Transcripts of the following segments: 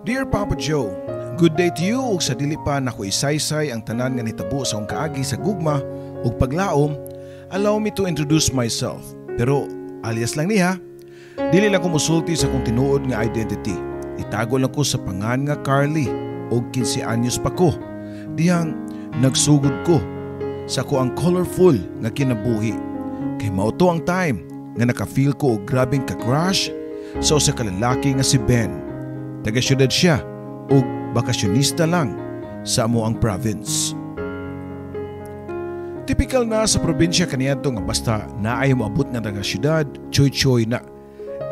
Dear Papa Joe, good day to you ug sa dili pa nako isaysay ang tanan nga nitabo sa akong kaagi sa gugma ug paglaom, allow me to introduce myself. Pero alias lang niya, dili lang ko musulti sa akong tinuod nga identity. Itago lang ko sa pangan nga Carly ug 15 anyos pa ko. Dihang nagsugod ko sa ko ang colorful nga kinabuhi. Kay mao to ang time nga naka-feel ko og grabing ka-crush sa usa ka lalaki nga si Ben. Taga-syudad siya o bakasyonista lang sa amo ang province. Typical na sa probinsya kaniadto nga basta naay moabot nga taga-syudad, choy-choy na.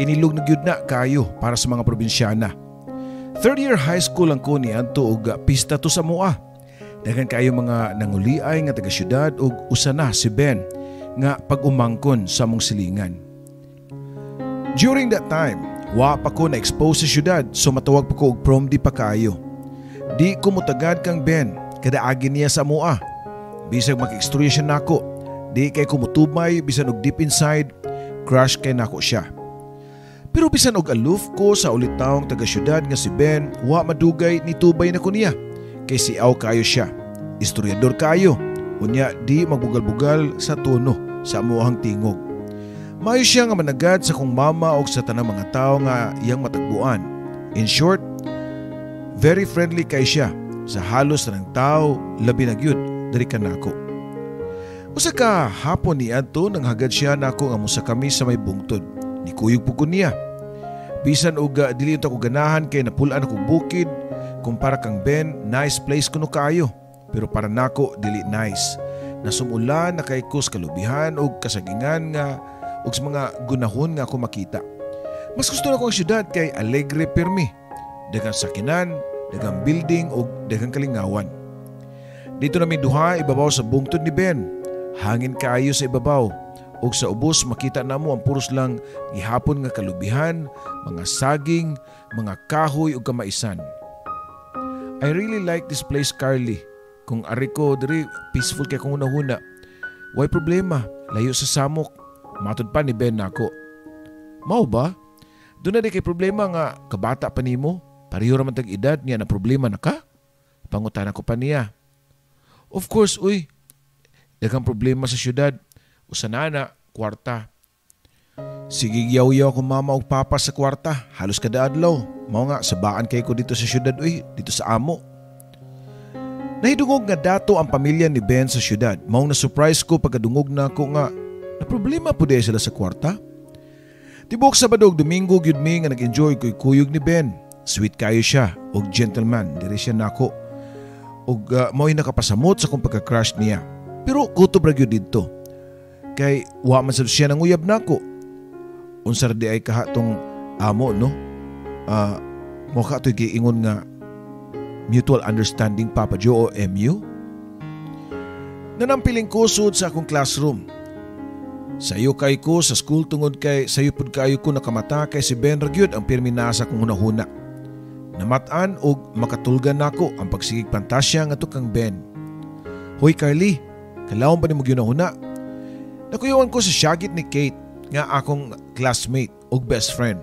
Inilog na gyud na kayo para sa mga probinsyana. Third year high school lang ko niadto og pista to sa mua. Daghan kayo mga nanguliay nga taga-syudad ug usa na si Ben nga pag-umangkon sa among silingan. During that time, wa pa ko na-expose sa syudad so matawag pa ko og prom di pa kayo. Di ko mutagad kang Ben, kadaagin niya sa mua. Bisag mag-extreme siya nako, di kay kumutubay bisan og deep inside, crush kay nako siya. Pero bisan og aloof ko sa ulitaong taga-syudad nga si Ben, wa madugay ni tubay na ko niya. Kay siaw kayo siya, istoryador kayo, unya di magbugal-bugal sa tono sa amuhang tingog. Maayo siya nga managad sa kong mama o sa tanang mga tao nga iyang matagbuan. In short, very friendly kay siya sa halos ng tao, labi na gyud dari kanako. Usa ka hapon ni adto nang hagad siya nako nga musa kami sa may bungtod. Nikuyog po ko niya. Bisan og dili ta ko ganahan kay napulaan ako bukid kumpara kang Ben, nice place kuno kayo. Pero para nako dili nice. Nasumulan na kay kus kalubihan og kasagingan nga ug sa mga gunahon nga ako makita. Mas gusto na ko ang syudad kay alegre pirmi. Daghang sakinan, daghang building ug daghang kalingawan. Dito namin duha ibabaw sa bungtod ni Ben. Hangin kaayo sa ibabaw ug sa ubos makita namo ang puros lang gihapon nga kalubihan, mga saging, mga kahoy ug kamaisan. I really like this place, Carly. Kung ari ko diri peaceful kay kung una-huna. Way problema, layo sa samok. Matod pa ni Ben nako. Mao ba? Doon na di kay problema nga kabata pa nimo. Pareho raman tag edad niya na problema na ka? Pangutan ko pa niya. Of course, uy. Daghang problema sa syudad. Usanana, kwarta. Sige yaw-yaw ko mama o papa sa kwarta. Halos kada adlaw. Mao nga, sabaan kay ko dito sa syudad, uy. Dito sa amo. Nahidungog nga dato ang pamilya ni Ben sa syudad. Mao na surprise ko pagkadungog na ako nga na problema po di sila sa kwarta. Tibok Sabado ug Domingo gyud mi nga nag-enjoy ko'y kuyog ni Ben. Sweet kayo siya og gentleman, diri siya nako. Og mao'y nakapasamot sa kung pagka-crush niya. Pero kutob ra gyud didto. Kay wa man sad siya nanguyab nako. Unsar di ay kahatong amo no? Mo ka to'y giingon nga mutual understanding Papa Joe o MU. Nanampiling ko sud sa akong classroom. Sayo kay ko sa school tungod kay sayo pud kayo ko nakamata kay si Ben ragyod ang pirmi nasa kong hunahuna. Namatan og makatulgan nako ang pagsigig pantasya nga to kang Ben. Hoy Carly, kalawon pa nimo ginahuna? Nakuyawan ko sa syagit ni Kate nga akong classmate og best friend.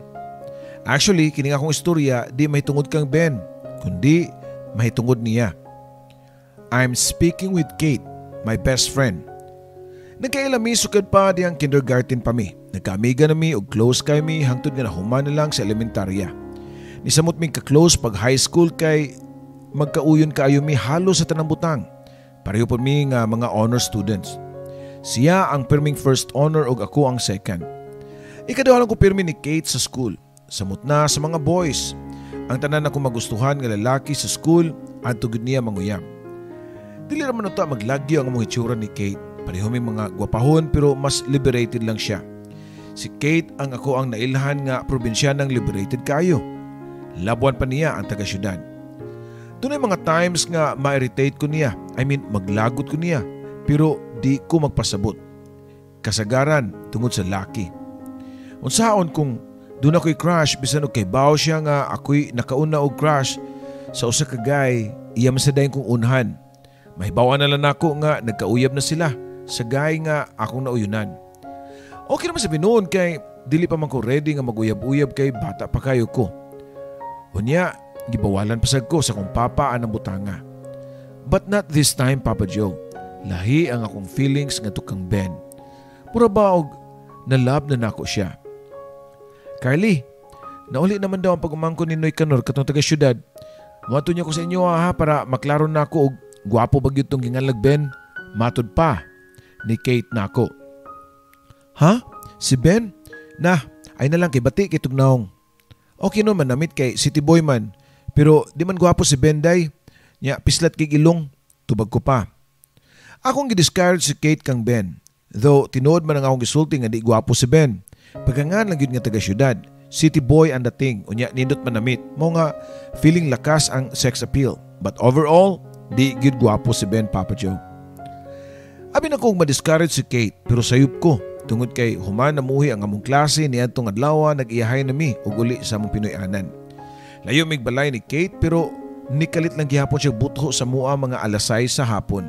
Actually, kining akong istorya di mahitungod kang Ben, kundi mahitungod niya. I'm speaking with Kate, my best friend. Nagkailami sukad pa diyang kindergarten pa mi. Nagkaamiga na mi og close kay mi hangtod nga nahuman na lang sa elementarya. Nisamot mi ka-close pag high school kay magkauyon kaayo mi halos sa tanang butang. Pareho po mi nga mga honor students. Siya ang pirming first honor og ako ang second. Ikaduha lang ko pirmi ni Kate sa school. Samot na sa mga boys. Ang tanan ako magustuhan nga lalaki sa school at tugod niya manguyam. Dili raman ito maglagyo ang mga itsura ni Kate. Pareho may mga gwapahon pero mas liberated lang siya. Si Kate ang ako ang nailhan nga probinsyanang liberated kayo. Labuan pa niya ang taga-syudad. Doon ay mga times nga ma-irritate ko niya. Maglagot ko niya. Pero di ko magpasabot. Kasagaran tungod sa laki. Unsaon kung doon ako'y crush bisan og kay bawo siya nga ako'y nakauna og crush sa usa ka guy iya masadayon kong unhan. Mahibawan na lang ako nga nagkauyab na sila sa guy nga akong nauyunan. Okay naman sabi noon kay dili pa man ko ready nga maguyab-uyab kay bata pa kayo ko. Unya, gibawalan pasag ko sa kong papa anang butanga. But not this time, Papa Joe. Lahi ang akong feelings ngadto kang Ben. Mura ba og nalab na nako siya. Carly, nauli naman daw ang pag-umangko ni Noy Canor katong taga-syudad. Muato niya ko sa inyo ha para maklaro na ako og gwapo bagyod tong ginganlag Ben. Matod pa ni Kate nako. Ha? Si Ben? Nah, ay na lang kay bati kay tugnaong. Okay no man namit kay city boy man. Pero di man gwapo si Ben day. Nya pislat kay ilong. Tubag ko pa. Akong gidiscard si Kate kang Ben. Though tinuod man ang akong gisulti nga di gwapo si Ben. Pagkangan lang yun nga taga-syudad. City boy ang dating. Unya nindot man namit. Mo nga feeling lakas ang sex appeal. But overall, di gyud gwapo si Ben, Papa Joe. Abi na kong ma-discourage si Kate pero sayop ko. Tungod kay human namuhi ang among klase niadtong adlaw nag-iyahay nami og uli sa among Pinoy-anan. Layo mig balay ni Kate pero nikalit lang gihapon siya butho sa mua mga alasay sa hapon.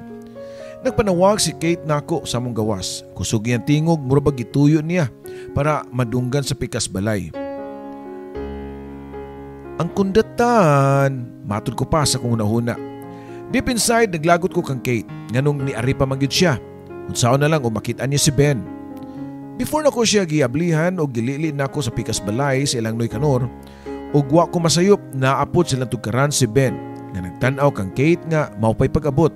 Nagpanawag si Kate nako sa among gawas. Kusog niyang tingog murabag gituyo niya para madunggan sa pikas balay. Ang kundatan, matod ko pa sa kung una-una. Deep inside naglagot ko kang Kate nganong niari pa magyud siya. Unsaon na lang umakitaan niya si Ben. Before na ko siya giablihan o gilili na ko sa pikas balay sa ilang Noy Canor, ug wa ko masayop na apod silang tugkaran si Ben nga nagtan-aw kang Kate nga maupay pag-abot.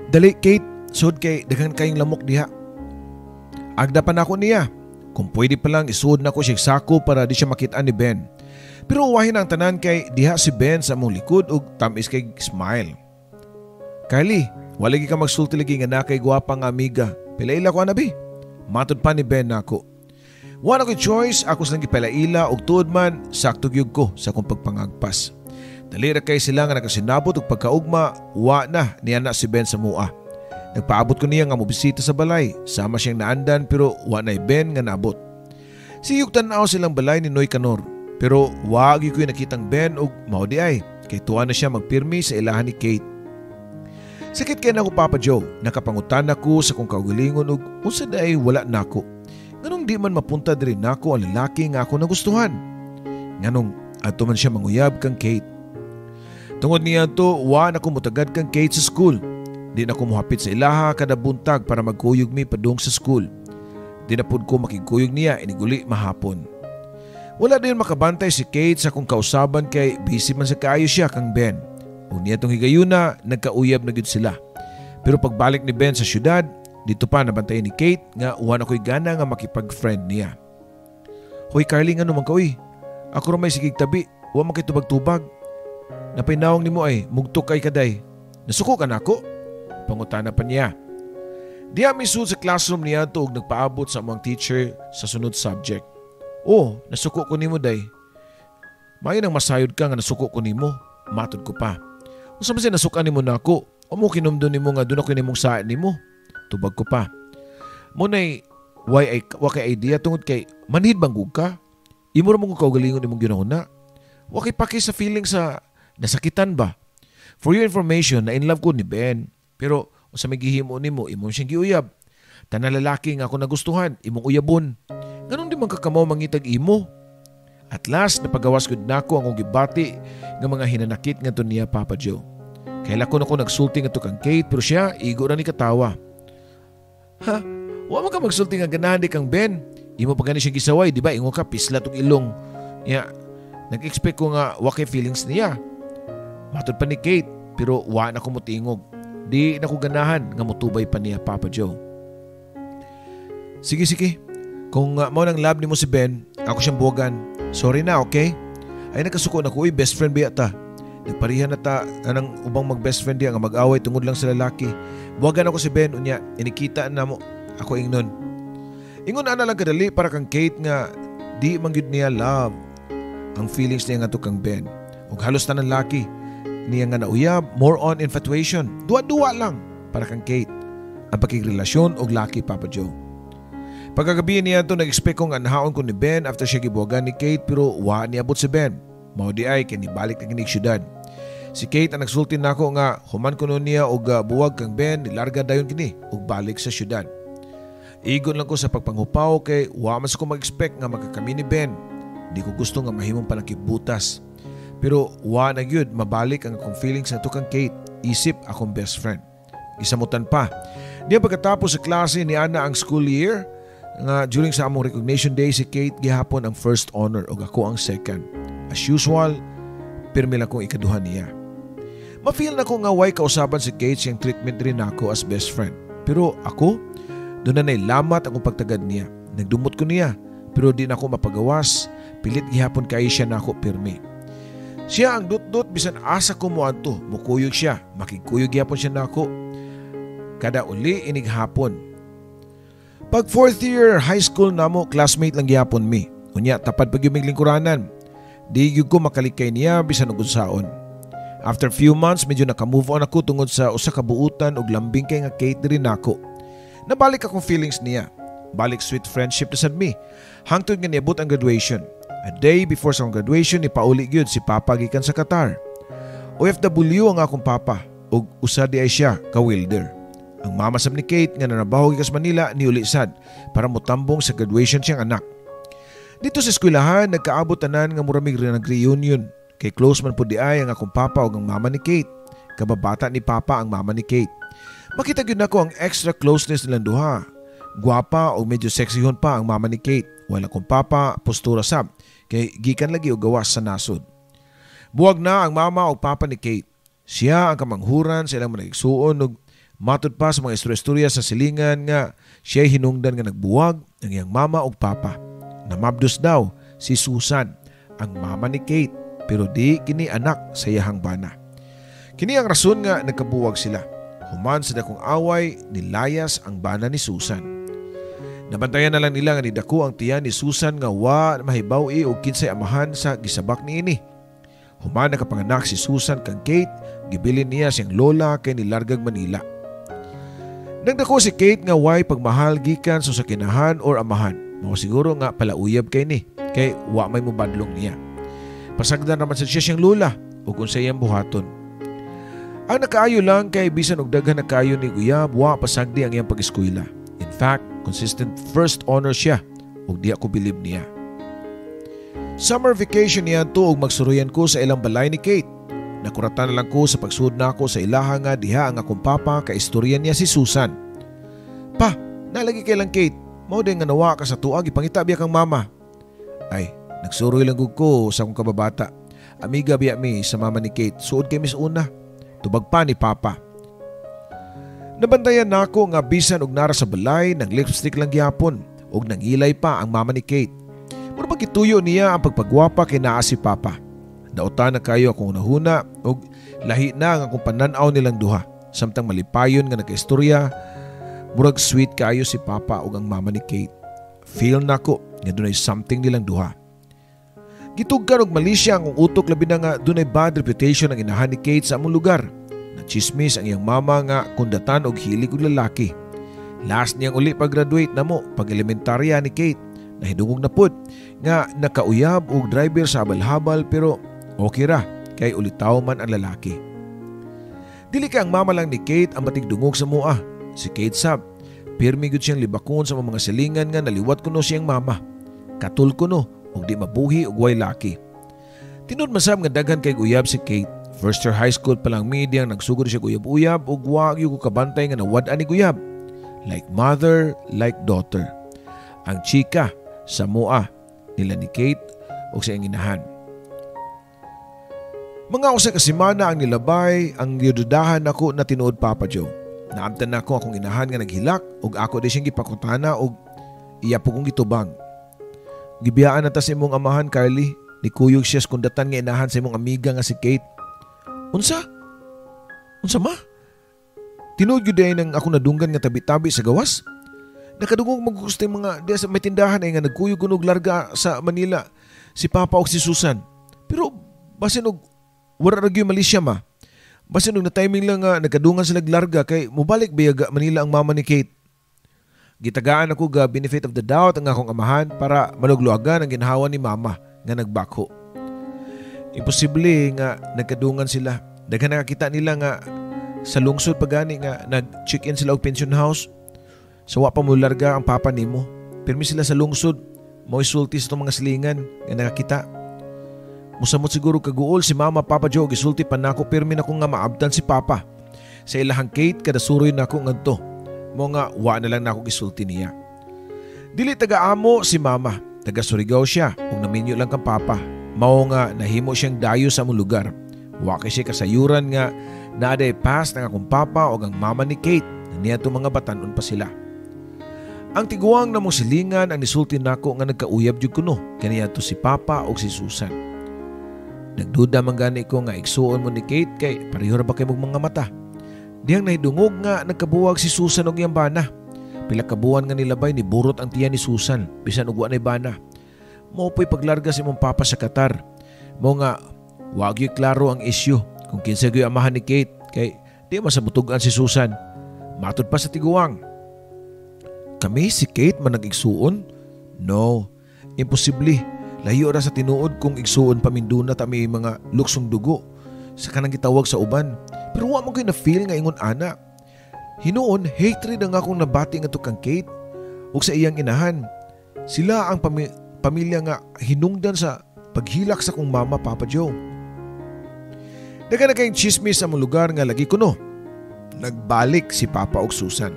Dali Kate, sud kay daghan kayong lamok diha. Agda pa na ako niya. Kung pwede pa lang isuod na ko siya sako para di siya makitaan ni Ben. Pero uwahin ang tanan kay diha si Ben sa among likod ug tamis kay smile. Carly, wala ka magsulti lagi nga na kay gwapang amiga. Pilaila ko anabi. Matod pa ni Ben nako. Wala ko choice, ako silang gipalaila og tuod man sakto gyud ko sa akong pagpangagpas. Dali ra kay sila nga nakasinabot og pagkaugma, wa na niya na si Ben sa mua. Nagpaabot ko niya nga mobisita sa balay, sama siyang naandan pero wa na Ben nga naabot. Siyog tan-aw silang balay ni Noy Canor, pero wa gyud ko nakitang Ben og mao di ay kay tuwa na siya magpirmi sa ilahan ni Kate. Sakit kay nako Papa Joe, nakapangutan ako sa kong kaugalingon ug unsa day wala nako. Nganong di man mapunta diri nako ang lalaki nga ako nagustuhan. Nganong ato man siya manguyab kang Kate. Tungod niya to, wa na ko mutagad kang Kate sa school. Di na ko muhapit sa ilaha kada buntag para magkuyog mi padung sa school. Di na pud ko makigkuyog niya iniguli mahapon. Wala din makabantay si Kate sa kong kausaban kay busy man sa kaayo siya kang Ben. O niya tong higayuna, nagkauyab na gud sila. Pero pagbalik ni Ben sa syudad, dito pa nabantayan ni Kate nga uwan ako'y gana nga makipag-friend niya. Hoy Carly, nga naman ka uy. Ako ramay sigig tabi, uwan makitubag-tubag. Napainawang ni mo ay, mugtok kay kaday. Nasuko ka na ako? Pangutana pa niya. Diya misud sa classroom niya to og nagpaabot sa among teacher sa sunod subject. Oh, nasuko ko nimo day. Mayo nang masayod ka nga nasuko ko nimo. Matod ko pa. Unsa man siya nasukan nimo nako? O mo kinumdon nimo nga doon ako nimong saan nimo? Tubag ko pa. Munay, why kay idea tungod kay manhid banggug ka? Imo ra mo ko kaugalingon imong ginahuna. Wa kay paki sa feeling sa nasakitan ba? For your information, na in love ko ni Ben. Pero unsa may gihimo nimo, imong siyang giuyab. Tanan lalaki nga ako nagustuhan, imong uyabon. Ganun di man kakamaw mangitag imo. At last, napagawas gud nako ang akong gibati nga mga hinanakit nga to niya Papa Joe. Kaila ko na ko nagsulti nga to kang Kate pero siya, igo ra ni katawa. Ha? Wa man ka magsulti nga ganahan di kang Ben. Imo pa gani siya gisaway, di ba? Ingo ka, pisla tong ilong. Ya, nag-expect ko nga wa kay feelings niya. Matod pa ni Kate, pero wa na ko mutingog. Di na ko ganahan nga mutubay pa niya Papa Joe. Sige. Kung mao nang love ni mo si Ben, ako siyang buwagan. Sorry na, okay? Ay nakasuko na ko, best friend ba ta? Nagparihan na ta ng ubang mag-best friend diya nga mag-away tungod lang sa lalaki. Buwagan ako si Ben, unya, inikita na mo. Ako ingnon. Ingon na lang kadali para kang Kate nga di manggid niya love ang feelings niya nga to kang Ben. Ug halos tanan laki niya nga nauyab, more on infatuation. Duwa-duwa lang para kang Kate ang pakigrelasyon og laki Papa Joe. Pagkagabi niya to nag-expect kong anhaon ko ni Ben after siya gibuwagan ni Kate pero wa niabot si Ben. Mao di ay kay nibalik na kinig syudad. Si Kate ang nagsulti nako nga human kuno niya og buwag kang Ben nilarga dayon kini ug balik sa syudad. Igon lang ko sa pagpanghupaw kay wa man ko mag-expect nga magkakami ni Ben. Di ko gusto nga mahimong palakibutas. Pero wa na gyud mabalik ang akong feelings na kang Kate, isip akong best friend. Gisamutan pa. Diya pagkatapos sa klase ni Ana ang school year, nga during sa among recognition day si Kate gihapon ang first honor ug ako ang second. As usual, pirmi lang kong ikaduha niya. Ma-feel na ko nga way kausaban si Kate siyang treatment rin ako as best friend. Pero ako, doon na nailamat akong pagtagad niya. Nagdumot ko niya, pero di na ako mapagawas. Pilit gihapon kay siya na ako pirmi. Siya ang dut-dut bisan asa ko mo adto, mukuyog siya, makigkuyog gihapon siya na ako. Kada uli inig hapon. Pag 4th year high school namo, classmate lang gihapon mi. Unya tapad pag yung lingkuranan. Di gyud ko makalikay niya bisan og unsaon. After few months medyo naka-move on ako tungod sa usa ka buutan og lambing kay nga Kate diri nako. Nabalik akong feelings niya. Balik sweet friendship na sad mi. Hangtod nga niabot ang graduation. A day before sa graduation ipauli gyud si Papa gikan sa Qatar. OFW ang akong papa ug usa di ay siya ka welder. Ang mama sab ni Kate nga nanabaho gikas Manila niuli sad para motambong sa graduation siyang anak. Dito sa eskwelahan nagkaabot tanan nga muramig rin nag-reunion. Kay close man po di ay ang akong papa ug ang mama ni Kate. Kababata ni Papa ang mama ni Kate. Makita gyud nako ang extra closeness nilang duha. Guwapa o medyo sexyhon pa ang mama ni Kate. Wala akong papa, postura sab. Kay gikan lagi og gawas sa nasod. Buwag na ang mama o papa ni Kate. Siya ang kamanghuran sa ilang managsuon ug matud pa sa mga istorya sa silingan nga siya hinungdan nga nagbuwag ang iyang mama o papa. Namabdos daw si Susan, ang mama ni Kate, pero di kini anak sa iyahang bana. Kini ang rason nga nagkabuwag sila. Human sa dakong away, nilayas ang bana ni Susan. Nabantayan na lang nila nga nidako ang tiyan ni Susan nga wa mahibaw-i o kinsay amahan sa gisabak ni ini. Human nakapanganak si Susan kang Kate, gibilin niya siyang lola kay nilargag Manila. Nagdako si Kate nga way pagmahal gikan sa sakinahan or amahan. Mao siguro nga palauyab kay ni, kay wa may mobadlong niya. Pasagdan naman sa siya siyang lola o kung sa iyang buhaton. Ang nakaayo lang kay bisan og daghan na kaayo ni Uyab, wa pasagdi ang iyang pag-eskwela. In fact, consistent first honor siya ug di ako bilib niya. Summer vacation niya to ug magsuruyan ko sa ilang balay ni Kate. Nakuratan na lang ko sa pagsud na ako sa ilaha nga diha ang akong papa ka istorya niya si Susan. Pa, nalagi kay lang Kate, mao din nga nawa ka sa tuag ipangita biya kang mama. Ay, nagsuroy lang gud ko sa akong kababata. Amiga biya mi sa mama ni Kate, suod kay Miss Una. Tubag pa ni Papa. Nabantayan na ako nga bisan og nara sa balay ng lipstick lang gyapon og nangilay pa ang mama ni Kate. Mura magituyo niya ang pagpagwapa kay naa si Papa. Nauta na kayo akong nahuna og lahi na ang akong pananaw nilang duha. Samtang malipayon nga nagkaistorya, murag sweet kayo si Papa ug ang mama ni Kate. Feel na ko nga dunay something nilang duha. Gitugkan og malisya ang utok labi na nga dunay bad reputation ang inahan ni Kate sa among lugar. Nachismis ang iyang mama nga kundatan og hilig og lalaki. Last niyang uli pag-graduate namo pag elementarya ni Kate. Nahidungog na pud nga nakauyab og driver sa habal-habal pero okay ra kay ulitaw man ang lalaki. Dili kay ang mama lang ni Kate ang matigdungog sa mua. Si Kate sab, pirmi gud siyang libakon sa mga silingan nga naliwat kuno siyang mama. Katul kuno og di mabuhi og way laki. Tinud masab nga daghan kay uyab si Kate. First year high school pa lang medyang nagsugod siya uyab-uyab ug wa gyud ko kabantay nga nawad-an ni uyab. Like mother, like daughter. Ang chika sa mua nila ni Kate o sa iyang inahan. Mga usa ka semana ang nilabay ang gidudahan ako na tinuod Papa Joe. Naamtan na ako akong inahan nga naghilak ug ako di siyang gipakutana ug iya po kong gitubang. Gibiyaan na ta sa imong amahan Carly, ni kuyog siya sa kundatan nga inahan sa imong amiga nga si Kate. Unsa? Unsa ma? Tinuod gyud ay nang ako nadunggan nga tabi-tabi sa gawas. Nakadungog maggusto mga diya sa may tindahan ay nga nagkuyog kunog larga sa Manila si Papa o si Susan. Pero basin og wala ra gyud Malaysia ma. Basin og na timing lang nga nagkadungan sila larga kay mobalik biyaga Manila ang mama ni Kate. Gitagaan ako ga benefit of the doubt ang akong amahan para manugluagan ang ginhawa ni mama nga nagbako. Imposible nga nagkadungan sila. Daghan nakakita nila nga sa lungsod pagani nga nag-check-in sila og pension house. Sa wa pa mo larga ang papa nimo. Pirmi sila sa lungsod. Mo'y sulti sa mga silingan nga nakakita. Musamot siguro kaguol si Mama Papa Joe gisulti pa nako pirmi na ko nga maabtan si Papa. Sa ilahang Kate kada suroy nako ngadto. Mo nga wa na lang nako gisulti niya. Dili taga-amo si Mama, taga Surigao siya ug naminyo lang kang Papa. Mao nga nahimo siyang dayo sa among lugar. Wa kay siya kasayuran nga naaday past nga akong Papa ug ang mama ni Kate. Niadto mga batanon pa sila. Ang tiguang na mong silingan ang nisulti nako nga nagkauyab jud kuno kaniadto si Papa ug si Susan. Nagduda man gani ko nga igsuon mo ni Kate kay pareho ra ba kay mga mata. Diyang nahidungog nga nagkabuwag si Susan og iyang bana. Pila ka buwan nga nilabay ni burot ang tiyan ni Susan bisan ug wa nay bana. Mao po'y paglarga si mong Papa sa Qatar. Mao nga wag yu klaro ang isyu kung kinsa gyud amahan ni Kate kay di masabutugan si Susan. Matod pa sa tiguang. Kami si Kate man nag-igsuon? No, imposible. Layo ra sa tinuod kung igsuon paminduna ta may mga luksong dugo. Sa kanang gitawag sa uban. Pero wa mo ko'y na-feel nga ingon ana. Hinuon, hatred ang akong nabati nga to kang Kate ug sa iyang inahan. Sila ang pamilya nga hinungdan sa paghilak sa kong Mama Papa Joe. Daga na kayong chismis sa mong lugar nga lagi kuno. Nagbalik si Papa ug Susan.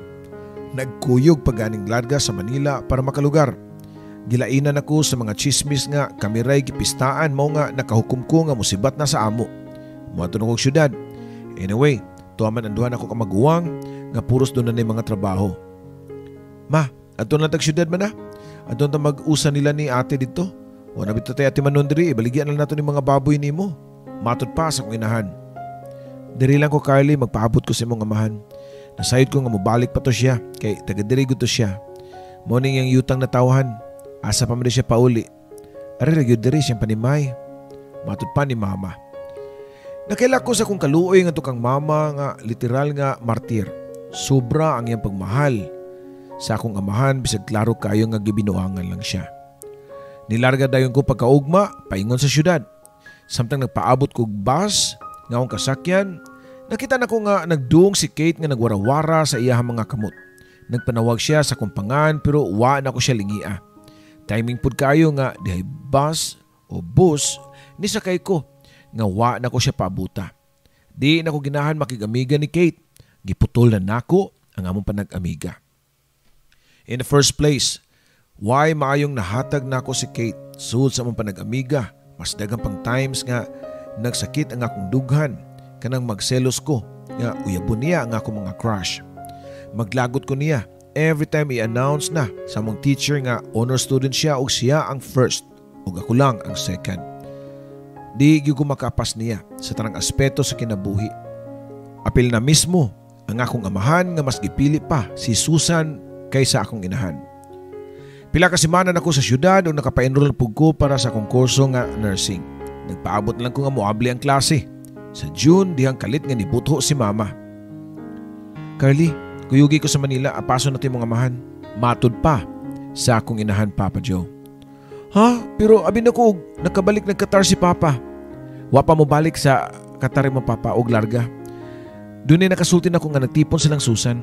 Nagkuyog paganing larga sa Manila para makalugar. Gilainan ako sa mga chismis nga kamiray gipistaan mao nga nakahukom ko nga musibat na sa amo. Moadto og syudad. Anyway, tuaman anduhan ako ka maguwang nga puros doon na mga trabaho. Ma, adto na tag syudad man na? Adto na mag-usa nila ni ate dito? O nabito tayo ati manon diri, ibaligyan na nato ni mga baboy nimo. Matod pa sa kong inahan. Diri lang ko Carly, magpaabot ko sa imong amahan. Nasayod ko nga mobalik pa to siya, kay taga-diri ko to siya. Morning yung yutang na tawahan, asa pa man siya pauli. Ari ragyod diri siyang panimay. Matod pa ni Mama. Nakailak ko sa kong kaluoy nga to kang Mama nga literal nga martir. Sobra ang iyang pagmahal. Sa akong amahan, bisag klaro kayo nga gibinuangan lang siya. Nilarga dayon ko pagkaugma, paingon sa syudad. Samtang nagpaabot ko bus, nga akong kasakyan, nakita na ko nga nagduong si Kate nga nagwarawara sa iyahang mga kamot. Nagpanawag siya sa kumpangan pero wa na ko siya lingia. Timing pud kayo nga dihay bus o bus, nisakay ko nga wa na ko siya paabuta. Di na ko ginahan makigamiga ni Kate. Giputol na nako ang among panag-amiga. In the first place, why maayong nahatag nako si Kate sud sa among panag-amiga. Mas dagang pang times nga nagsakit ang akong dughan kanang magselos ko nga uyabon niya ang akong mga crush. Maglagot ko niya every time i-announce na sa among teacher nga honor student siya ug siya ang first ug ako lang ang second. Di gyud ko makapas niya sa tanang aspeto sa kinabuhi. Apil na mismo ang akong amahan nga mas gipili pa si Susan kaysa akong inahan. Pila ka semana na ko sa syudad o nakapa-enroll pug ko para sa kongkurso nga nursing. Nagpaabot lang ko nga moabli ang klase. Sa June, dihang kalit nga nibutho si Mama. Carly, kuyugi ko sa Manila, apaso natin mong amahan. Matod pa sa akong inahan, Papa Joe. Ha? Pero abin ako, nakabalik nagkatar si Papa. Wa pa mo balik sa Qatar mo Papa og larga. Doon ay nakasultin ako nga nagtipon silang Susan.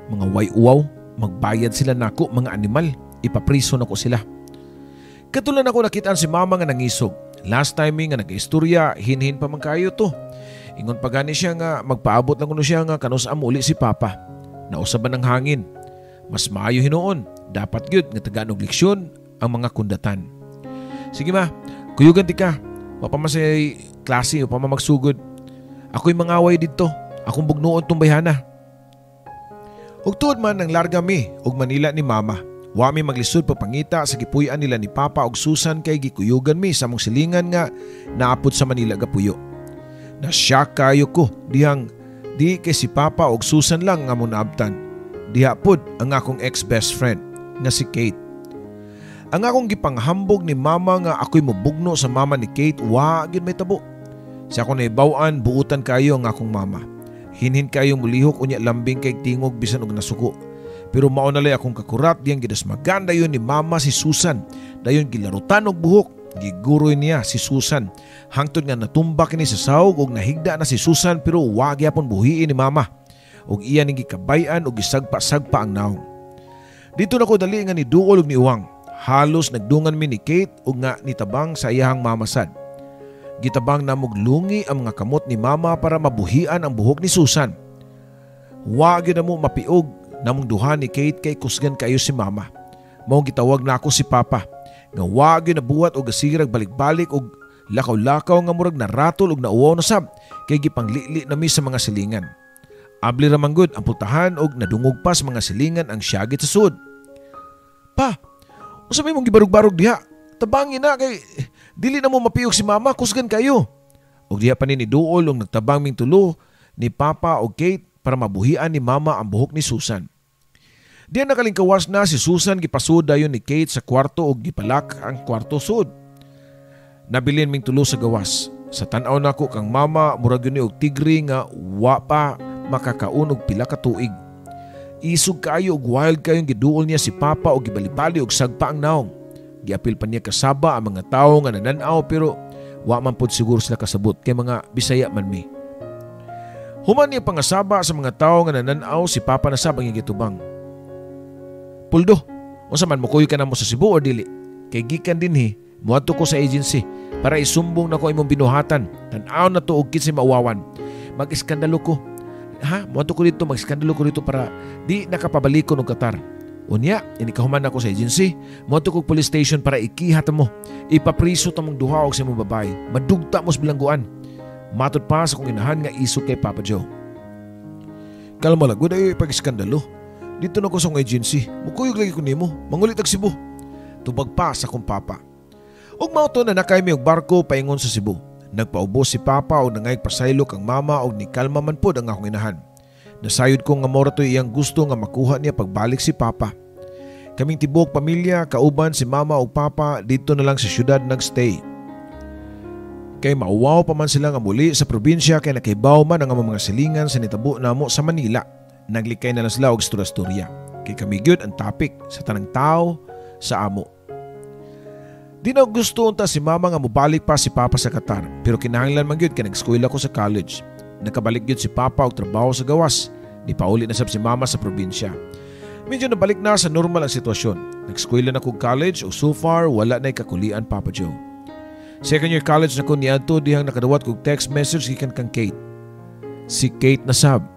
Mga way-uwaw, magbayad sila nako mga animal. Ipapriso na ko sila. Katulan ako nakitaan si Mama nga nangisog. Last time nga nag-istorya, hinhin pa man kayo to. Ingon pa gani siya nga magpaabot lang kuno siya nga kanus-am uli si Papa. Nausaban ng hangin. Mas maayo hinuon. Dapat gyud nga tagaan og leksyon ang mga kundatan. Sige ma, kuyugan ti ka. Wa pa masay klase o pa magsugod. Ako'y mangaway dito. Akong bugnoon tong bayhana. Ug tuod man ng larga mi og Manila ni Mama. Wa mi maglisod papangita sa gipuy-an nila ni Papa og Susan kay gikuyugan mi sa mong silingan nga naapod sa Manila gapuyo. Nasyak kayo ko dihang di kay si Papa og Susan lang nga mo naabtan. Diha pod ang akong ex-best friend nga si Kate. Ang akong gipanghambog ni Mama nga ako'y mobugno sa mama ni Kate wa gyud may tabo. Sa ako naibaw-an buutan kayo ang akong mama. Hinhin kayo mulihok unya lambing kay tingog bisan og nasuko. Pero mao na lay akong kakurat diyang gidasmagan dayon ni Mama si Susan. Dayon gilarutan og buhok. Giguroy niya si Susan. Hangtod nga natumba kini sa sahog og nahigda na si Susan pero wa gyapon buhiin ni Mama. Og iya ning gikabayan og gisagpa-sagpa ang naong. Dito na ko dali nga ni duol og ni Uwang. Halos nagdungan mi ni Kate og nga nitabang sa iyahang mamasad. Gitabang namog lungi ang mga kamot ni mama para mabuhian ang buhok ni Susan. Wa gyud mo mapiog namong duha ni Kate kay kusgan kayo si mama. Mao gitawag na ako si papa nga wa gyud nabuhat og gasirag balik-balik og lakaw-lakaw nga murag naratol og nauwaw na sab kay gipanglili nami sa mga silingan. Abli ra man gud ang pultahan og nadungog pa sa mga silingan ang syagit sa sud. Pa, unsa may mong gibarog-barog diha? Tabangin na kay dili na mo mapiog si mama, kusgan kayo. Og diha pa ni duol og nagtabang ming tulo ni Papa og Kate para mabuhian ni mama ang buhok ni Susan. Diya nakalingkawas na si Susan gipasud dayon ni Kate sa kwarto og gipalak ang kwarto sud. Nabilin ming tulo sa gawas. Sa tan-aw nako kang mama murag yun ni og tigre nga wa pa makakaon og pila ka tuig. Isog kayo og wild kayong giduol niya si Papa og gibalibali og sagpa ang naong. Giapil pa niya kasaba ang mga tawo nga nananaw pero wa man pod siguro sila kasabot kay mga Bisaya man mi. Human niya pangasaba sa mga tawo nga nananaw si Papa na sabang gitubang. Puldo, unsa man mokuy ka na mo sa Cebu or dili? Kay gikan dinhi, muadto ko sa agency para isumbong nako imong binuhatan. Tan-aw na to og kinsa maawawan. Mag-iskandalo ko. Ha, muadto ko dito, mag-iskandalo ko dito para di nakapabalikon og Qatar. Unya, inikahuman ako sa agency, moto kog police station para ikihat mo. Ipapriso tamong duha og sa imong babae. Madugta mo sa bilangguan. Matod pa sa kong inahan nga isog kay Papa Joe. Kalma lang, gud ay pag-iskandalo. Dito na ko sa agency. Mukuyog lagi ko nimo. Mangulit ag Cebu. Tubag pa sa kong papa. Ug mauto na nakay mi og barko paingon sa Cebu. Nagpaubos si Papa og nangayag pasaylo kang mama og ni kalma man pod ang akong inahan. Nasayod ko nga mora to iyang gusto nga makuha niya pagbalik si Papa. Kaming tibuok pamilya, kauban si Mama o Papa dito na lang sa syudad nagstay. Kay mauwaw pa man sila nga muli sa probinsya kay nakibaw man ang mga silingan sa nitabo namo sa Manila. Naglikay na lang sila og istorya-istorya. Kay kami gyud ang topic sa tanang tao sa amo. Di na gusto unta si Mama nga mobalik pa si Papa sa Qatar pero kinahanglan man gyud kay nag-eskwela ko sa college. Nakabalik yun si Papa og trabaho sa gawas. Di pauli na sab si Mama sa probinsya. Medyo nabalik na sa normal ang sitwasyon. Nag-eskwela na kong college o so far wala na'y kakulian Papa Joe. Second year college na ko niadto dihang nakadawat kong text message gikan kang Kate. Si Kate na sab.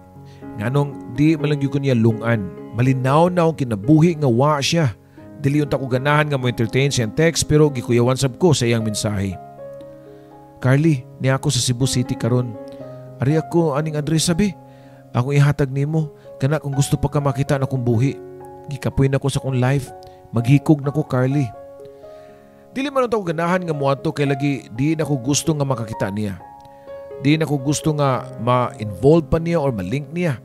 Nganong di malangyo ko niya lungan. Malinaw na akong kinabuhi nga wa siya. Dili unta ko ganahan nga mo entertain siyang text pero gikuyawan sab ko sa iyang mensahe. Carly, ni ako sa Cebu City karon. Ari ako aning address sabi. Ako ihatag nimo kana kung gusto pa ka makita na kong buhi. Gikapoy na ko sa kong life. Maghikog na ko Carly. Dili man unta ko ganahan nga muadto kay lagi di na ko gusto nga makakita niya. Di na ko gusto nga ma-involve pa niya or ma-link niya.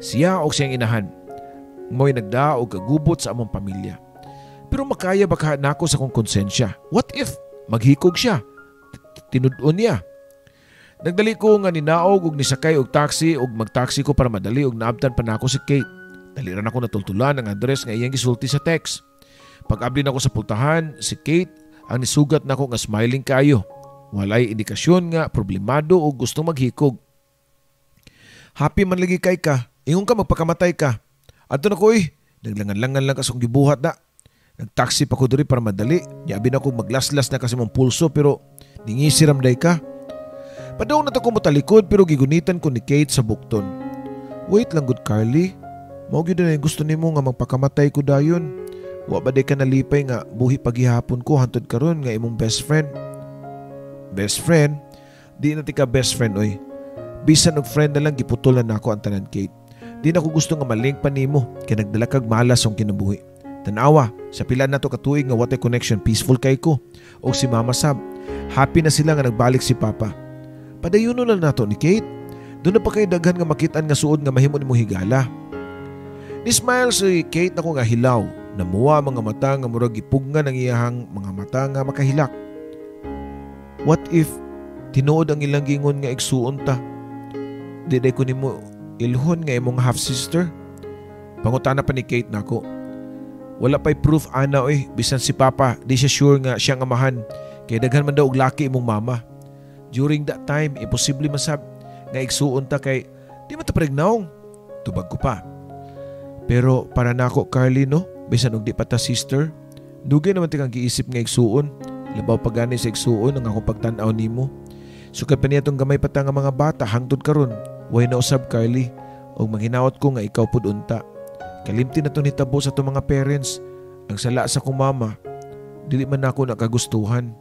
Siya o siyang inahan. Mo'y nagda o kagubot sa among pamilya. Pero makaya baka nako sa kong konsensya. What if maghikog siya? Tinudon niya. Nagdali ko nga ninaog og nisakay og taxi og magtaxi ko para madali og naabtan pa nako si Kate. Daliran ako natultulan ang address nga iyang gisulti sa text. Pag-abli nako sa pultahan, si Kate ang nisugat nako nga smiling kayo. Walay indikasyon nga problemado o gustong maghikog. Happy man lagi kay ka. Ingon ka magpakamatay ka. Adto na ko naglangan-langan lang kasong gibuhat na. Nagtaxi pa ko diri para madali. Yabi na ko maglaslas na kasi mong pulso pero ningisiram day ka. Padaw na ko matalikod pero gigunitan ko ni Kate sa bukton. Wait lang good Carly. Mao gyud na gusto nimo nga magpakamatay ko dayon. Wa ba day ka nalipay nga buhi paghihapon ko hantod karon nga imong best friend. Best friend? Di na tika best friend oy. Bisan og friend na lang giputulan nako ang tanan Kate. Di na ko gusto nga malink pa nimo kay nagdala kag malas ang kinabuhi. Tanawa, sa pila na to katuig nga what a connection peaceful kay ko. O si Mama Sab, happy na sila nga nagbalik si Papa. Padayuno lang nato ni Kate. Doon na pa kayo daghan nga makitaan nga suod nga mahimo nimo higala. Ni smile si Kate nako nga hilaw. Namuwa mga mata nga murag gipugngan ang iyahang mga mata nga makahilak. What if tinuod ang ilang gingon nga igsuon ta? Diday ko nimo ilhon nga imong half sister? Pangutana pa ni Kate nako. Wala pa'y proof ana bisan si Papa di siya sure nga siyang amahan kay daghan man daw og laki imong mama. During that time, imposible masab nga igsuon ta kay di man ta pregnaw. Tubag ko pa. Pero para nako Carly no, bisan og di pa ta sister, dugay naman ti kang giisip nga igsuon. labaw pagani sa igsuon ang akong pagtan-aw nimo. Sukad pa niya tong gamay pa ta nga mga bata hangtod karon. Way na usab Carly og manghinaot ko nga ikaw pud unta. Kalimti na to nitabo sa to mga parents. Ang sala sa kong mama, dili man ako nakagustuhan.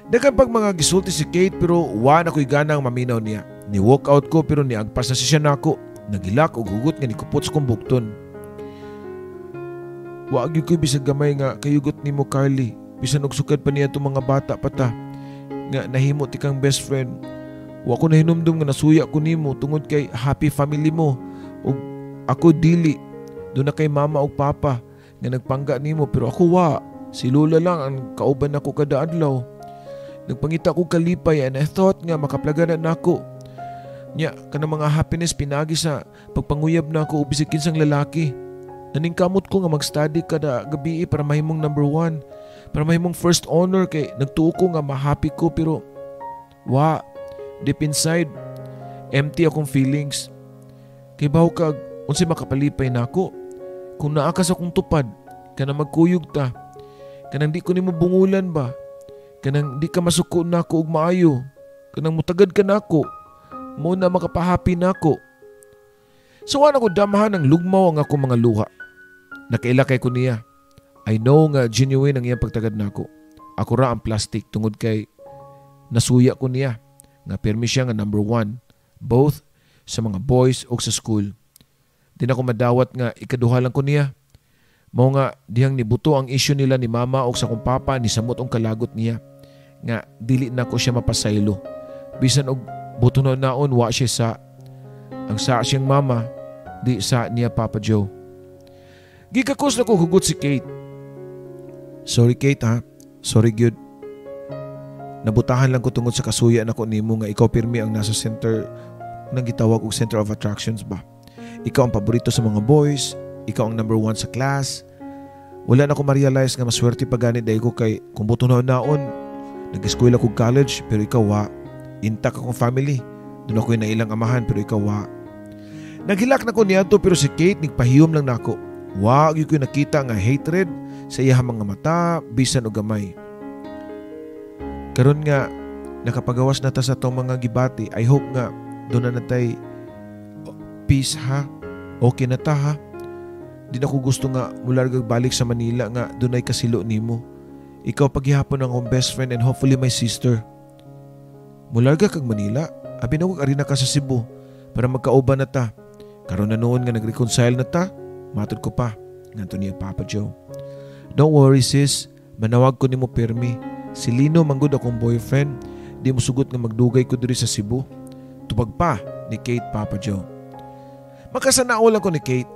Daghang pag mga gisulti si Kate pero wa na ko'y ganang maminaw niya. Ni walk out ko pero niagpas na siya nako. Nagilak og hugot nga nikupot sa kong bukton. Wa gyud ko'y bisag gamay nga kayugot nimo Carly. Bisan og sukad pa niya itong mga bata pata. Nga nahimo ti kang best friend. Wa ko nahinumdum nga nasuya ko nimo tungod kay happy family mo. Og ako dili. Doon na kay mama o papa nga nagpangga nimo pero ako wa. Si Lola lang ang kauban ako kada adlaw. Nagpangita ko kalipay and I thought nga makaplaganan nako. Nya kanang mga happiness pinagi sa pagpanguyab na ako bisig kinsang lalaki. Naningkamot ko nga mag-study kada gabi para mahimong number 1. Para mahimong first honor kay nagtuo ko nga ma-happy ko pero wa, deep inside empty akong feelings. Kay bawo kag unsay makapalipay nako. Kung naa ka sa akong tupad, kanang magkuyog ta. Kanang di ko nimo bungulan ba? Kanang di ka masuko nako og maayo. Kanang mutagad ka nako. Mo na makapahappy nako. So ano ko damahan ng lugmaw ang ako mga luha. Nakailakay ko niya. I know nga genuine ang iyang pagtagad nako. Ako ra ang plastic tungod kay nasuya ko niya. Nga permi siya nga number 1. Both sa mga boys o sa school. Di na ko madawat nga ikaduha lang ko niya. Mao nga dihang nibuto ang issue nila ni mama o sa kong papa ni samot ang kalagot niya. Nga dili na ko siya mapasaylo. Bisan og buto na naon wa siya sa. Ang sa siyang mama, di sa niya Papa Joe. Gikakos na ko hugot si Kate. Sorry Kate ha. Sorry good. Nabutahan lang ko tungod sa kasuya na ko nimo nga ikaw pirmi ang nasa center nang gitawag og center of attractions ba. Ikaw ang paborito sa mga boys. Ikaw ang number 1 sa class. Wala na ko ma-realize nga maswerte pa gani dahil ko kay kung buto na naon. Nag-eskwela ko college pero ikaw wa. Intact akong family. Doon ako'y nailang amahan pero ikaw wa. Naghilak na ko niya to pero si Kate nagpahiyom lang na ako. Wa gyud ko nakita nga hatred sa iyang mga mata bisan og gamay. Karon nga nakapagawas na ta sa tong mga gibati. I hope nga doon na natay peace ha. Okay na ta ha. Di na ko gusto nga mulargag balik sa Manila nga doon ay kasilo nimo. Ikaw paghihapon ang akong best friend and hopefully my sister. Mularga kag Manila. Abi na kag arina ka sa Cebu para magkauban na ta. Karon na noon nga nagreconcile na ta. Matod ko pa nganto niya Papa Joe. Don't worry sis. Manawag ko nimo permi. Si Lino manggod akong boyfriend. Di mo sugot nga magdugay ko diri sa Cebu. Tupag pa ni Kate Papa Joe. Makasanao lang ko ni Kate.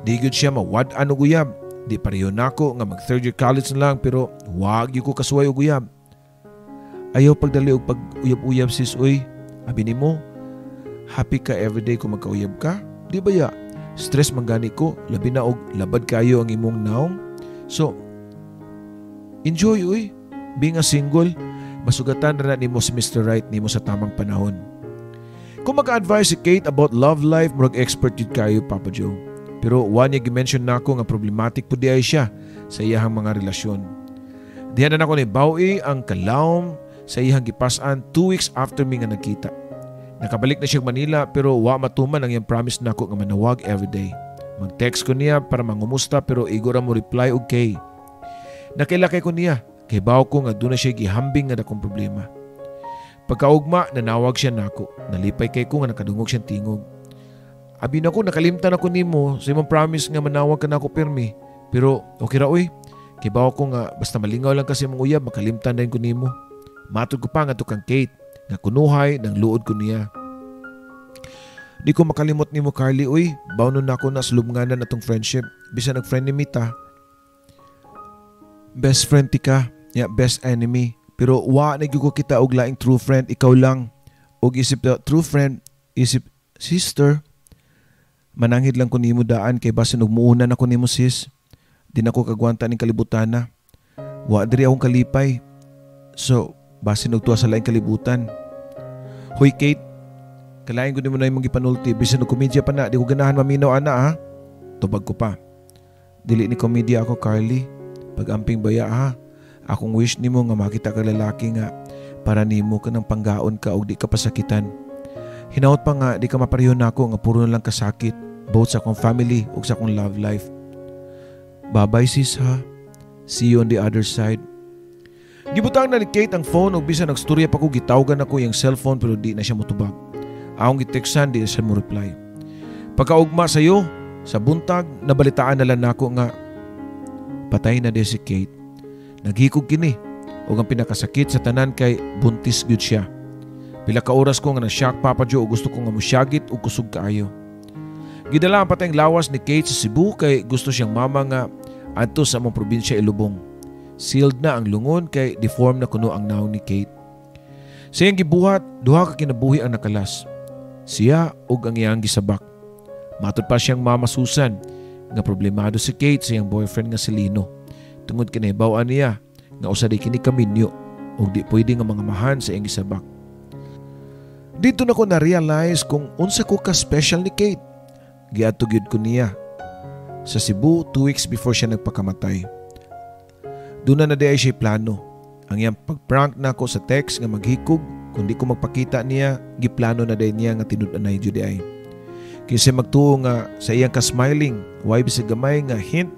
Di gyud siya mawad-an og uyab. Di pareho nako nga mag 3rd year college na lang pero wag gyud ko kasuway og uyab. Ayaw pagdali og pag-uyab-uyab sis uy. Abi nimo, happy ka everyday kung magkauyab ka? Di ba ya? Stress man gani ko, labi na og labad kayo ang imong naong. So, enjoy uy. Being a single, masugatan na nimo si Mr. Right nimo sa tamang panahon. Kung maka-advise si Kate about love life, murag expert yun kayo Papa Joe. Pero one niya gi-mention nako nga problematic po di ay siya sa iyahang mga relasyon. Diyan na nako ni bawi ang kalawom sa iyang gipasan 2 weeks after mi nga nagkita. Nakabalik na siya Manila pero wa matuman ang iyang promise nako nga manawag everyday. Mag-text ko niya para mangumusta pero igora mo reply og kay. Nakilakay ko niya kay bawo ko nga doon na siya gihambing nga dakong problema. Pagkaugma nanawag siya nako. Nalipay kay ko nga nakadungog siyang tingog. Abi nako nakalimtan ako nimo sa imong promise nga manawag ka nako pirmi. Pero okay ra oy. Kay bawo ko nga basta malingaw lang kasi imong uyab makalimtan din ko nimo. Matod ko pa nga to kang Kate nga kunuhay ng luod ko niya. Di ko makalimot nimo Carly uy. Bawnon na ako na slubnganan atong friendship. Bisa nag-friend ni Mita. Best friend ti ka. Yeah, best enemy. Pero wa nagyugo kita og laing true friend. Ikaw lang. Og isip na true friend. Isip sister. Mananghid lang ko nimo daan kay basin og muunan ako nimo sis. Di na ko kagwanta ning kalibutan na. Wa diri akong kalipay. So, basin og tuwa sa laing kalibutan. Hoy Kate, kalain ko nimo na imong gipanulti bisan og komedya pa na, di ko ganahan maminaw ana ha. Tubag ko pa. Dili ni komedya ako Carly. Pag-amping baya ha. Akong wish nimo nga makita ka lalaki nga para nimo ka ng panggaon ka og di ka pasakitan. Hinaot pa nga di ka mapareho nako nga puro na lang kasakit both sa akong family ug sa akong love life. Bye-bye sis ha. See you on the other side. Gibutang na ni Kate ang phone ug bisan nagstorya pa ko gitawgan ako yung cellphone pero di na siya motubag. Akong gitextan di na siya mo reply. Pagkaugma sayo, sa buntag nabalitaan na lang nako nga patay na di si Kate. Naghikog kini ug ang pinakasakit sa tanan kay buntis gyud siya. Pila ka oras ko nga na-shock Papa Joe ug gusto ko nga mosyagit ug kusog kaayo. Gidala ang patayng lawas ni Kate sa Cebu kay gusto siyang mama nga adto sa among probinsya Ilubong. Sealed na ang lungon kay deformed na kuno ang naong ni Kate. Sa iyang gibuhat, duha ka kinabuhi ang nakalas. Siya ug ang iyang gisabak. Matod pa siyang mama Susan nga problemado si Kate sa iyang boyfriend nga si Lino. Tungod kinahibaw-an niya nga usa di kini kaminyo ug di pwede nga mga mahan sa iyang gisabak. Dito na ko na-realize kung unsa ko ka-special ni Kate. Giadto gyud ko niya sa Cebu 2 weeks before siya nagpakamatay. Doon na diay siya plano. Ang iyang pag-prank na ako sa text nga maghikog kung di ko magpakita niya, giplano na diay niya nga tinud-anay jud ay. Kinsa magtuo nga sa iyang ka-smiling, way bisag gamay nga hint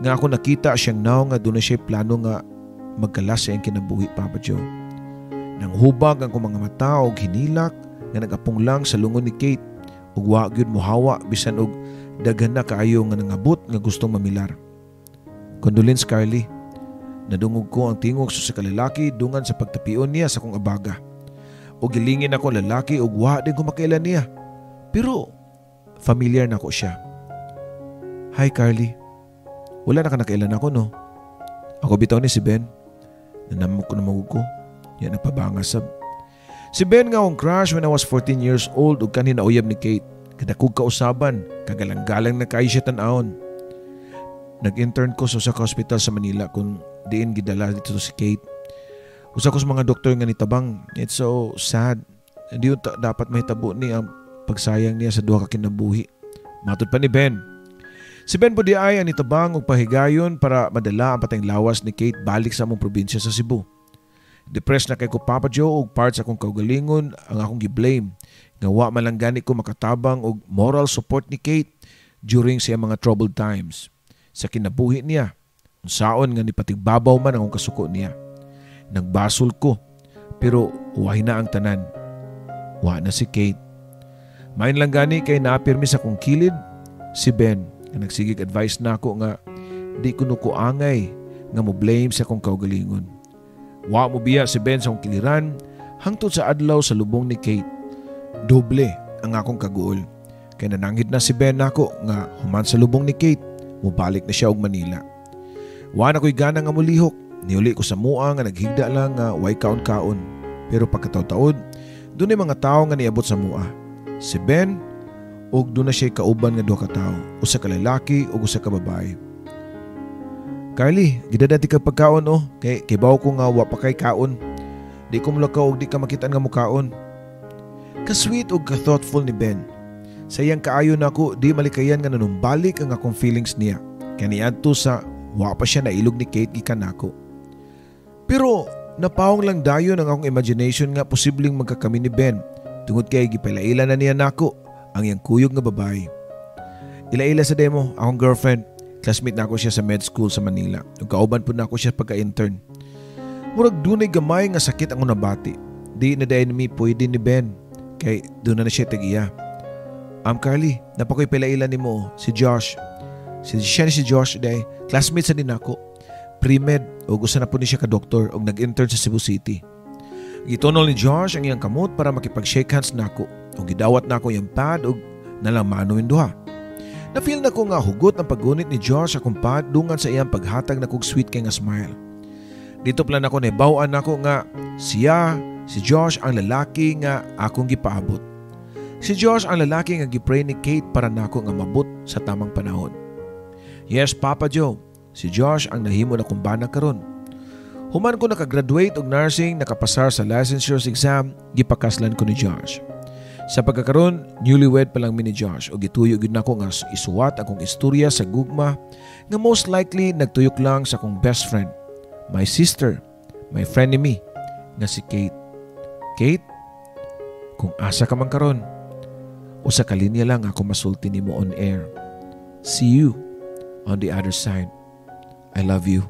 nga ako nakita siyang now nga doon na siya plano nga magkalas sa iyang kinabuhi Papa Joe. Nang hubag ang mga mata og hinilak nga nagapong lang sa lungon ni Kate ug wa gyud mohawa bisan og daghan na kaayo nga nangabot nga gustong mamilar. Condolence Carly. Nadungog ko ang tingog sa kalalaki dungan sa pagtapion niya sa kong abaga. O gilingin ako lalaki ug wa din ko makailan niya. Pero familiar na ko siya. Hi Carly. Wala na ka nakailan ako no? Ako bitaw ni si Ben. Nanamok ko na magug ko. Yan nagpabangasab. Si Ben nga akong crush when I was 14 years old ug kanina uyab ni Kate. Kadakog kausaban, kagalang-galang na kayo siya tan-aon. Nag-intern ko sa hospital sa Manila kung diin gidala dito si Kate. Usa ko sa mga doktor nga nitabang, it's so sad. Hindi yun dapat mahitabo ni ang pagsayang niya sa duha ka kinabuhi. Matod pa ni Ben. Si Ben po di ay ang nitabang og pahigayon para madala ang patayng lawas ni Kate balik sa among probinsya sa Cebu. Depressed na kay ko Papa Joe og parts akong kaugalingon ang akong giblame nga wa man lang gani ko makatabang og moral support ni Kate during sa mga troubled times. Sa kinabuhi niya, unsaon nga nipatigbabaw man ang akong kasuko niya. Nagbasol ko pero wahi na ang tanan. Wa na si Kate. Main lang gani kay naapirmi sa kong kilid si Ben nga nagsigig advice na ako nga di ko nuko angay nga mo blame sa akong kaugalingon. Wa mo biya si Ben sa akong kiliran hangtod sa adlaw sa lubong ni Kate. Doble ang akong kaguol. Kaya nananghid na si Ben nako nga human sa lubong ni Kate, mubalik na siya og Manila. Wa na ko'y gana nga mulihok. Niuli ko sa mua nga naghigda lang nga way kaon-kaon. Pero pagkataon-taon, doon ay mga tao nga niabot sa mua. Si Ben, og doon na siya kauban nga duha ka tao. Usa ka lalaki ug usa ka babae. Carly, gidadati ka pagkaon oh. Kay bawo ko nga wa pa kay kaon. Di ko mulakaw og di ka makitaan nga mukaon. Ka-sweet ug ka-thoughtful ni Ben. Sayang kaayo na ako di malikayan nga nanumbalik ang akong feelings niya. Kaya niadto sa wa pa siya nailog ni Kate gikan nako. Pero napawong lang dayon ang akong imagination nga posibleng magkakami ni Ben tungod kay gipailaila na niya nako ang iyang kuyog nga babae. Ilaila sa demo akong girlfriend. Classmate na ako siya sa med school sa Manila. Ug kauban po na ako siya pagka-intern. Murag dunay gamay nga sakit ang nabati. Di na dayon mi pwede ni Ben kay doon na siya tag-iya. Carly, napakoy pailaila ni mo si Josh. Siya ni si Josh day, classmate sa din ako. Pre-med o gusto na po ni siya ka-doktor o nag-intern sa Cebu City. Gitonol ni Josh ang iyang kamot para makipag-shake hands na ako o gidawat na ako yung pad o nalamano yung duha. Na-feel na ko nga hugot ang paggunit ni Josh akong pad dungan sa iyang paghatag na kong sweet kay nga smile. Dito plan ako naibawaan na ako nga siya, si Josh ang lalaki nga akong gipaabot. Si Josh ang lalaki nga gipray ni Kate para nako nga mabot sa tamang panahon. Yes, Papa Joe, si Josh ang nahimo na kumbana karon. Human ko nakagraduate og nursing, nakapasar sa licensure exam, gipakaslan ko ni Josh. Sa pagkakaroon, newlywed pa lang mi ni Josh o gituyo gid nako nga isuwat akong istorya sa gugma nga most likely nagtuyok lang sa akong best friend. my sister, my frenemy nga si Kate. Kate, kung asa ka man karon, usa ka linya lang ako masulti nimo on air. See you on the other side. I love you.